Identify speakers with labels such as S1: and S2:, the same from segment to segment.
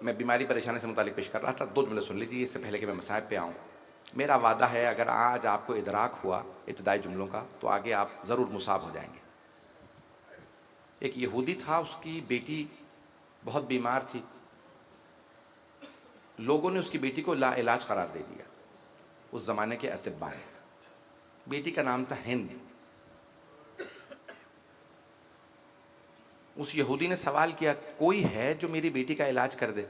S1: میں بیماری پریشانی سے متعلق پیش کر رہا تھا. 2 جملے سن لیجیے اس سے پہلے کہ میں مصائب پہ آؤں. میرا وعدہ ہے اگر آج آپ کو ادراک ہوا ابتدائی جملوں کا تو آگے آپ ضرور مصاب ہو جائیں گے. ایک یہودی تھا, اس کی بیٹی بہت بیمار تھی. لوگوں نے اس کی بیٹی کو لا علاج قرار دے دیا, اس زمانے کے اطباء نے. بیٹی کا نام تھا ہند. اس یہودی نے سوال کیا کوئی ہے جو میری بیٹی کا علاج کر دے؟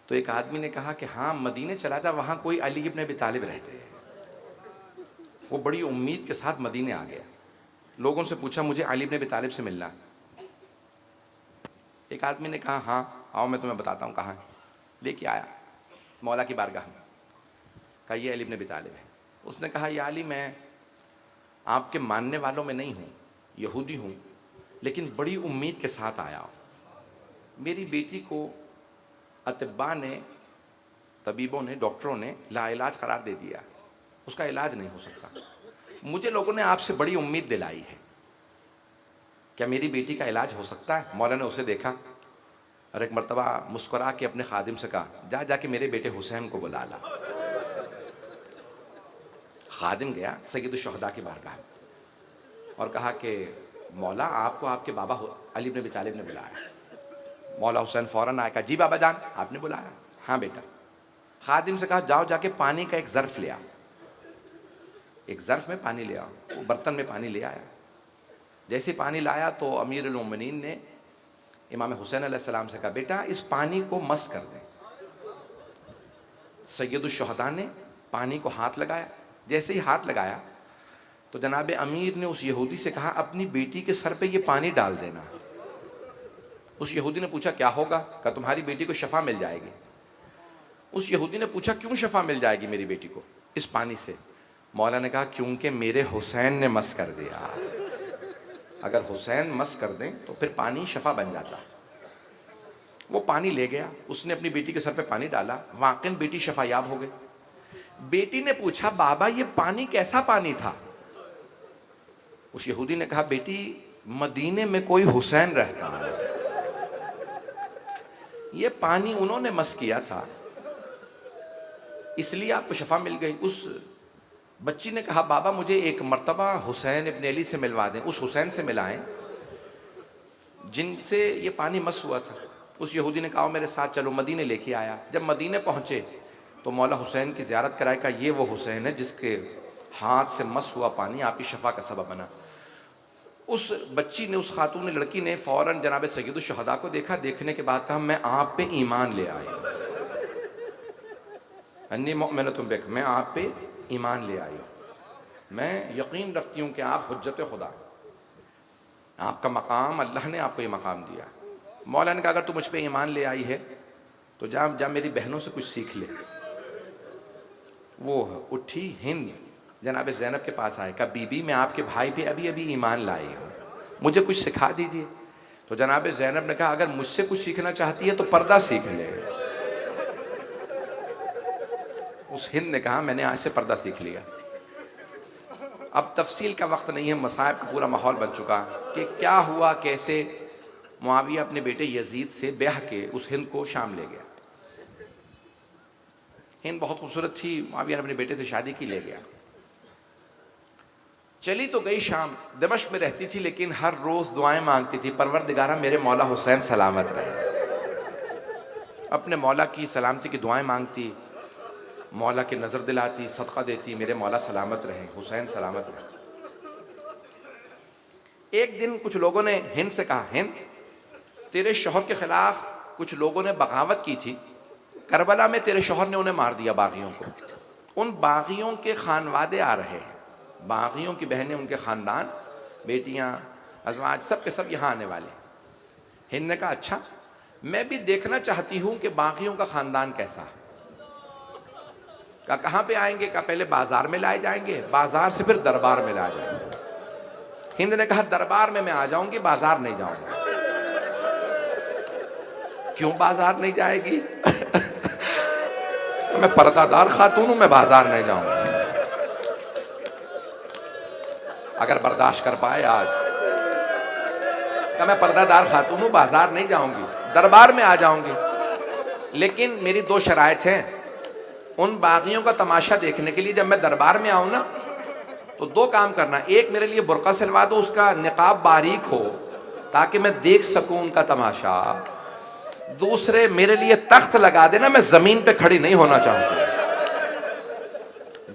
S1: تو ایک آدمی نے کہا کہ ہاں مدینے چلا جا, وہاں کوئی علی ابن ابی طالب رہتے ہیں. وہ بڑی امید کے ساتھ مدینے آ گیا. لوگوں سے پوچھا مجھے علی ابن ابی طالب سے ملنا. ایک آدمی نے کہا ہاں آؤ میں تمہیں بتاتا ہوں کہاں ہے. لے کے آیا مولا کی بارگاہ میں. کہا یہ علی ابن ابی طالب ہے. اس نے کہا یا علی میں آپ کے ماننے والوں میں نہیں ہوں, یہودی ہوں, لیکن بڑی امید کے ساتھ آیا ہوں. میری بیٹی کو اطباء نے, طبیبوں نے, ڈاکٹروں نے لا علاج قرار دے دیا, اس کا علاج نہیں ہو سکتا. مجھے لوگوں نے آپ سے بڑی امید دلائی ہے, کیا میری بیٹی کا علاج ہو سکتا ہے؟ مولا نے اسے دیکھا اور ایک مرتبہ مسکرا کے اپنے خادم سے کہا جا کے میرے بیٹے حسین کو بلا لا. خادم گیا سید الشہداء کی بارگاہ اور کہا کہ مولا آپ کو آپ کے بابا علی بن ابی طالب نے بلایا. مولا حسین فوراً آیا, کہا جی بابا جان آپ نے بلایا؟ ہاں بیٹا. خادم سے کہا جاؤ جا کے پانی کا ایک ظرف لے آ. ایک ظرف میں پانی لے آؤ. وہ برتن میں پانی لے آیا. جیسے پانی لایا تو امیر المومنین نے امام حسین علیہ السلام سے کہا بیٹا اس پانی کو مس کر دیں. سید الشہداء نے پانی کو ہاتھ لگایا. جیسے ہی ہاتھ لگایا تو جناب امیر نے اس یہودی سے کہا اپنی بیٹی کے سر پہ یہ پانی ڈال دینا. اس یہودی نے پوچھا کیا ہوگا؟ کہا تمہاری بیٹی کو شفا مل جائے گی. اس یہودی نے پوچھا کیوں شفا مل جائے گی میری بیٹی کو اس پانی سے؟ مولا نے کہا کیونکہ میرے حسین نے مس کر دیا. اگر حسین مس کر دیں تو پھر پانی شفا بن جاتا. وہ پانی لے گیا, اس نے اپنی بیٹی کے سر پہ پانی ڈالا, واقعاً بیٹی شفا یاب ہو گئی. بیٹی نے پوچھا بابا یہ پانی کیسا پانی تھا؟ اس یہودی نے کہا بیٹی مدینے میں کوئی حسین رہتا ہے, یہ پانی انہوں نے مس کیا تھا اس لیے آپ کو شفا مل گئی. اس بچی نے کہا بابا مجھے ایک مرتبہ حسین ابن علی سے ملوا دیں, اس حسین سے ملائیں جن سے یہ پانی مس ہوا تھا. اس یہودی نے کہا میرے ساتھ چلو. مدینے لے کے آیا. جب مدینے پہنچے تو مولا حسین کی زیارت کرائے. کہا یہ وہ حسین ہے جس کے ہاتھ سے مس ہوا پانی آپ کی شفا کا سبب بنا. اس بچی نے, اس خاتون لڑکی نے فوراً جناب سید الشہداء کو دیکھا. دیکھنے کے بعد کہا میں آپ پہ ایمان لے آئی, انی مؤمنۃ بک, میں آپ پہ ایمان لے آئی, میں یقین رکھتی ہوں کہ آپ حجت خدا, آپ کا مقام اللہ نے آپ کو یہ مقام دیا. مولا نے کہا اگر تو مجھ پہ ایمان لے آئی ہے تو جا میری بہنوں سے کچھ سیکھ لے. وہ اٹھی ہند جناب زینب کے پاس آئے. کہا بی بی میں آپ کے بھائی پہ ابھی ابھی ایمان لائی ہوں, مجھے کچھ سکھا دیجئے. تو جناب زینب نے کہا اگر مجھ سے کچھ سیکھنا چاہتی ہے تو پردہ سیکھ لے. اس ہند نے کہا میں نے آج سے پردہ سیکھ لیا. اب تفصیل کا وقت نہیں ہے, مصائب کا پورا ماحول بن چکا کہ کیا ہوا, کیسے معاویہ اپنے بیٹے یزید سے بیعہ کے اس ہند کو شام لے گیا. ہند بہت خوبصورت تھی, معاویہ نے اپنے بیٹے سے شادی کی, لے گیا. چلی تو گئی شام, دمشق میں رہتی تھی لیکن ہر روز دعائیں مانگتی تھی پروردگارہ میرے مولا حسین سلامت رہے. اپنے مولا کی سلامتی کی دعائیں مانگتی, مولا کی نظر دلاتی, صدقہ دیتی, میرے مولا سلامت رہے, حسین سلامت رہے. ایک دن کچھ لوگوں نے ہند سے کہا ہند تیرے شوہر کے خلاف کچھ لوگوں نے بغاوت کی تھی, کربلا میں تیرے شوہر نے انہیں مار دیا باغیوں کو. ان باغیوں کے خانوادے آ رہے ہیں, باغیوں کی بہنیں, ان کے خاندان, بیٹیاں, ازواج, سب کے سب یہاں آنے والے. ہند نے کہا اچھا میں بھی دیکھنا چاہتی ہوں کہ باغیوں کا خاندان کیسا ہے. کہا کہاں پہ آئیں گے؟ کہا پہلے بازار میں لائے جائیں گے, بازار سے پھر دربار میں لائے جائیں گے. ہند نے کہا دربار میں آ جاؤں گی, بازار نہیں جاؤں گا. کیوں بازار نہیں جائے گی؟ میں پردہ دار خاتون ہوں, میں بازار نہیں جاؤں گا. اگر برداشت کر پائے آج, کہ میں پردہ دار خاتون ہوں, بازار نہیں جاؤں گی. دربار میں آ جاؤں گی، لیکن میری دو شرائط ہیں. ان باغیوں کا تماشا دیکھنے کے لیے جب میں دربار میں آؤں نا تو دو کام کرنا. ایک، میرے لیے برقع سلوا دو، اس کا نقاب باریک ہو تاکہ میں دیکھ سکوں ان کا تماشا. دوسرے، میرے لیے تخت لگا دینا، میں زمین پہ کھڑی نہیں ہونا چاہتا.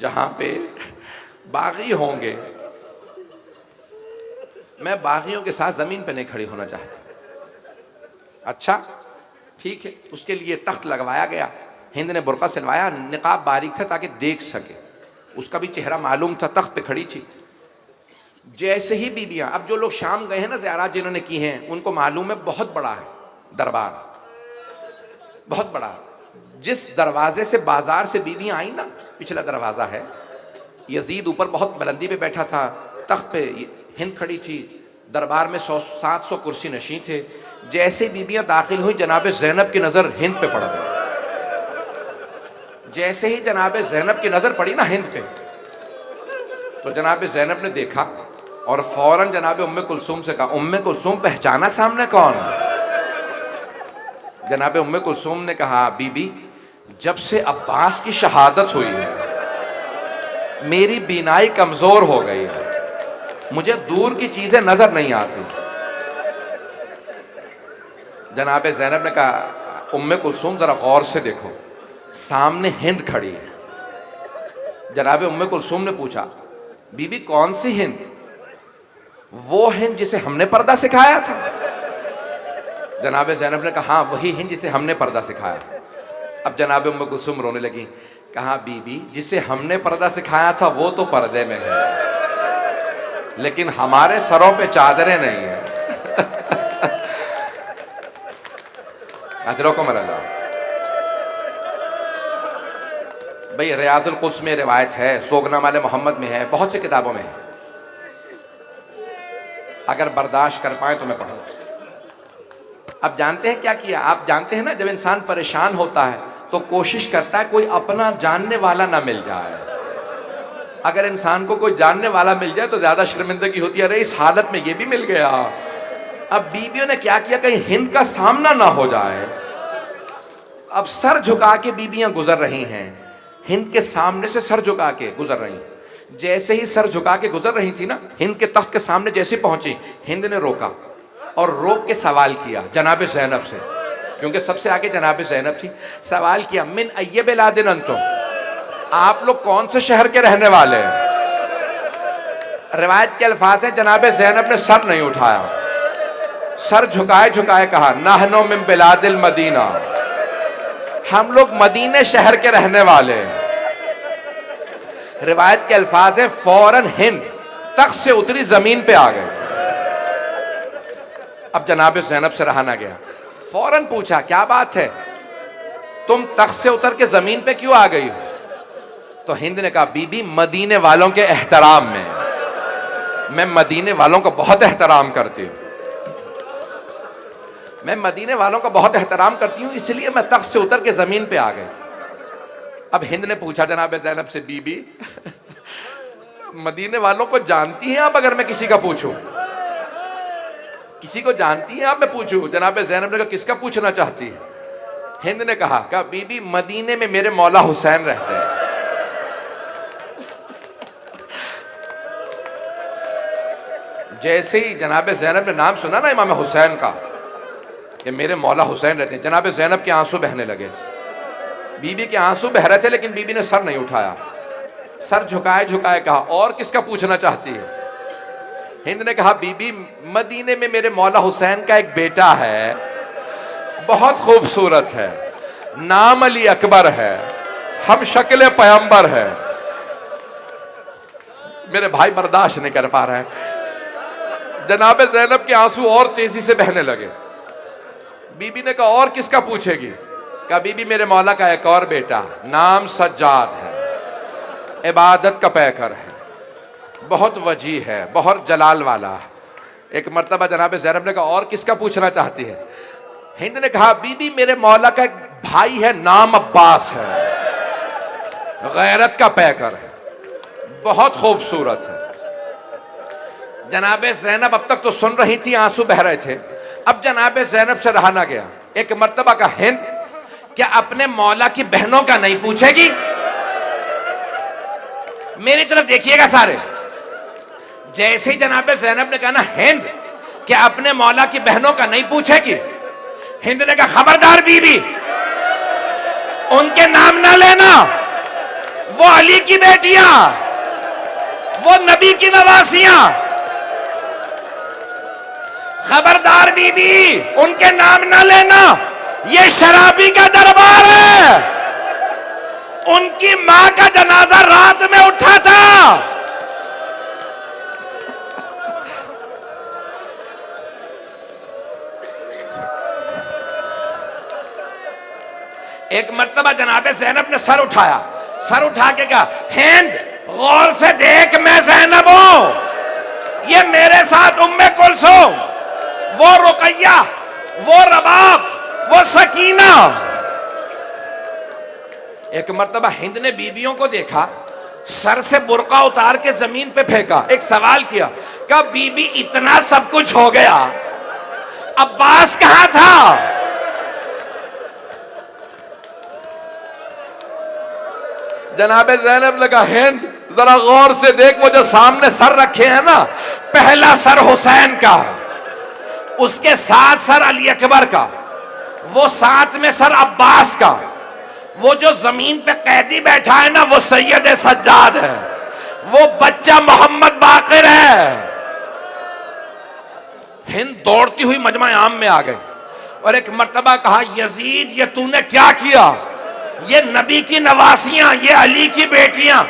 S1: جہاں پہ باغی ہوں گے میں باغیوں کے ساتھ زمین پہ نہیں کھڑی ہونا چاہتا. اچھا ٹھیک ہے. اس کے لیے تخت لگوایا گیا. ہند نے برقع سلوایا، نقاب باریک تھا تاکہ دیکھ سکے. اس کا بھی چہرہ معلوم تھا، تخت پہ کھڑی تھی. جیسے ہی بیویاں، اب جو لوگ شام گئے ہیں نا زیارات جنہوں نے کی ہیں، ان کو معلوم ہے بہت بڑا ہے دربار، بہت بڑا. جس دروازے سے بازار سے بیویاں آئیں نا، پچھلا دروازہ ہے، یزید اوپر بہت بلندی پہ بیٹھا تھا، تخت پہ ہند کھڑی تھی، دربار میں 700 کرسی نشین تھے. جیسے بیویاں داخل ہوئی جناب زینب کی نظر ہند پہ پڑ گئی. جیسے ہی جناب زینب کی نظر پڑی نا ہند پہ، تو جناب زینب نے دیکھا اور فوراً جناب ام کلثوم سے کہا، ام کلثوم پہچانا سامنے کون؟ جناب ام کلثوم نے کہا، بی بی جب سے عباس کی شہادت ہوئی ہے میری بینائی کمزور ہو گئی ہے، مجھے دور کی چیزیں نظر نہیں آتی. جناب زینب نے کہا، ام کلثوم ذرا غور سے دیکھو، سامنے ہند کھڑی ہے. جناب ام کلثوم نے پوچھا، بی بی کون سی ہند؟ وہ ہند جسے ہم نے پردہ سکھایا تھا. جناب زینب نے کہا، ہاں وہی ہند جسے ہم نے پردہ سکھایا. اب جناب ام کلثوم رونے لگی. کہا، بی بی جسے ہم نے پردہ سکھایا تھا وہ تو پردے میں ہے، لیکن ہمارے سروں پہ چادریں نہیں ہیں. اجرکم اللہ. بھئی ریاض القدس میں روایت ہے، سوگنامہ محمد میں ہے، بہت سی کتابوں میں ہے. اگر برداشت کر پائیں تو میں پڑھوں. اب جانتے ہیں کیا کیا؟ آپ جانتے ہیں نا، جب انسان پریشان ہوتا ہے تو کوشش کرتا ہے کوئی اپنا جاننے والا نہ مل جائے. اگر انسان کو کوئی جاننے والا مل جائے تو زیادہ شرمندگی ہوتی ہے، ارے اس حالت میں یہ بھی مل گیا. اب بیویوں نے کیا کیا، کہیں ہند کا سامنا نہ ہو جائے. اب سر جھکا کے بیویاں گزر رہی ہیں، ہند کے سامنے سے سر جھکا کے گزر رہی ہیں. جیسے ہی سر جھکا کے گزر رہی تھی نا، ہند کے تخت کے سامنے جیسے پہنچی، ہند نے روکا اور روک کے سوال کیا جناب زینب سے، کیونکہ سب سے آگے جناب زینب تھی. سوال کیا، من ای بلاد انتم، آپ لوگ کون سے شہر کے رہنے والے ہیں؟ روایت کے الفاظ ہیں، جناب زینب نے سر نہیں اٹھایا، سر جھکائے جھکائے کہا، نحن من بلاد المدینہ، ہم لوگ مدینے شہر کے رہنے والے ہیں. روایت کے الفاظ ہیں، فوراً ہند تخت سے اتری، زمین پہ آ گئے. اب جناب زینب سے رہا نہ گیا، فوراً پوچھا، کیا بات ہے، تم تخت سے اتر کے زمین پہ کیوں آ گئی ہو؟ تو ہند نے کہا، بی بی مدینے والوں کے احترام میں مدینے والوں کو بہت احترام کرتی ہوں، میں مدینے والوں کا بہت احترام کرتی ہوں، اس لیے میں تخت سے اتر کے زمین پہ آ گئی. اب ہند نے پوچھا جناب زینب سے، بی بی مدینے والوں کو جانتی ہیں آپ؟ اگر میں کسی کا پوچھوں، کسی کو جانتی ہیں آپ؟ میں پوچھوں. جناب زینب نے کہا، کس کا پوچھنا چاہتی ہے؟ ہند نے کہا، بی بی مدینے میں میرے مولا حسین رہتے ہیں. جیسے ہی جناب زینب نے نام سنا نا امام حسین کا، کہ میرے مولا حسین رہتے ہیں، جناب زینب کے آنسو بہنے لگے. بی بی کے آنسو بہ رہے تھے لیکن بی بی نے سر نہیں اٹھایا، سر جھکائے جھکائے کہا، اور کس کا پوچھنا چاہتی ہے؟ ہند نے کہا، بی بی مدینے میں میرے مولا حسین کا ایک بیٹا ہے، بہت خوبصورت ہے، نام علی اکبر ہے، ہم شکل پیغمبر ہے. میرے بھائی برداشت نہیں کر پا رہے ہیں. جناب زینب کے آنسو اور تیزی سے بہنے لگے. بی بی نے کہا، اور کس کا پوچھے گی؟ کہا، بی بی میرے مولا کا ایک اور بیٹا، نام سجاد ہے، عبادت کا پیکر ہے، بہت وجیح ہے، بہت جلال والا ہے. ایک مرتبہ جناب زینب نے کہا، اور کس کا پوچھنا چاہتی ہے؟ ہند نے کہا، بی بی میرے مولا کا ایک بھائی ہے، نام عباس ہے، غیرت کا پیکر ہے، بہت خوبصورت ہے. جناب زینب اب تک تو سن رہی تھی، آنسو بہ رہے تھے. اب جناب زینب سے رہا نہ گیا. ایک مرتبہ کا ہند کیا اپنے مولا کی بہنوں کا نہیں پوچھے گی؟ میری طرف دیکھیے گا سارے. جیسے ہی جناب زینب نے کہا نا ہند کیا اپنے مولا کی بہنوں کا نہیں پوچھے گی، ہند نے کہا خبردار بی بی ان کے نام نہ لینا، وہ علی کی بیٹیاں، وہ نبی کی نواسیاں، خبردار بی بی ان کے نام نہ لینا، یہ شرابی کا دربار ہے. ان کی ماں کا جنازہ رات میں اٹھا تھا. ایک مرتبہ جناب زینب نے سر اٹھایا، سر اٹھا کے کہا ہند غور سے دیکھ میں زینب ہوں، یہ میرے ساتھ ام کلثوم، وہ رقیہ، وہ رباب، وہ سکینہ. ایک مرتبہ ہند نے بیویوں کو دیکھا، سر سے برقع اتار کے زمین پہ پھینکا، ایک سوال کیا کہ بی بی اتنا سب کچھ ہو گیا، عباس کہاں تھا؟ جناب زینب نے کہا ہند ذرا غور سے دیکھ، وہ جو سامنے سر رکھے ہیں نا، پہلا سر حسین کا، اس کے ساتھ سر علی اکبر کا، وہ ساتھ میں سر عباس کا، وہ جو زمین پہ قیدی بیٹھا ہے نا وہ سید سجاد ہے، وہ بچہ محمد باقر ہے. ہند دوڑتی ہوئی مجمع عام میں آ گئی اور ایک مرتبہ کہا یزید یہ تو نے کیا کیا؟ یہ نبی کی نواسیاں، یہ علی کی بیٹیاں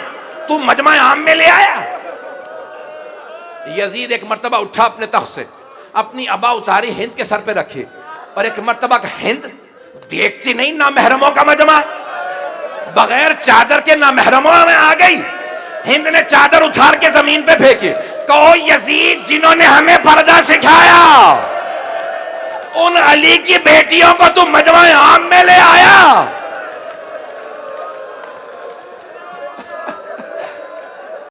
S1: تو مجمع عام میں لے آیا؟ یزید ایک مرتبہ اٹھا اپنے تخت سے، اپنی عبا اتاری ہند کے سر پہ رکھی اور ایک مرتبہ کہ ہند دیکھتی نہیں نامحرموں کا مجمع، بغیر چادر کے نامحرموں میں آ گئی. ہند نے چادر اتار کے زمین پہ پھینکی، کہو یزید جنہوں نے ہمیں پردہ سکھایا ان علی کی بیٹیوں کو تو مجمع عام میں لے آیا.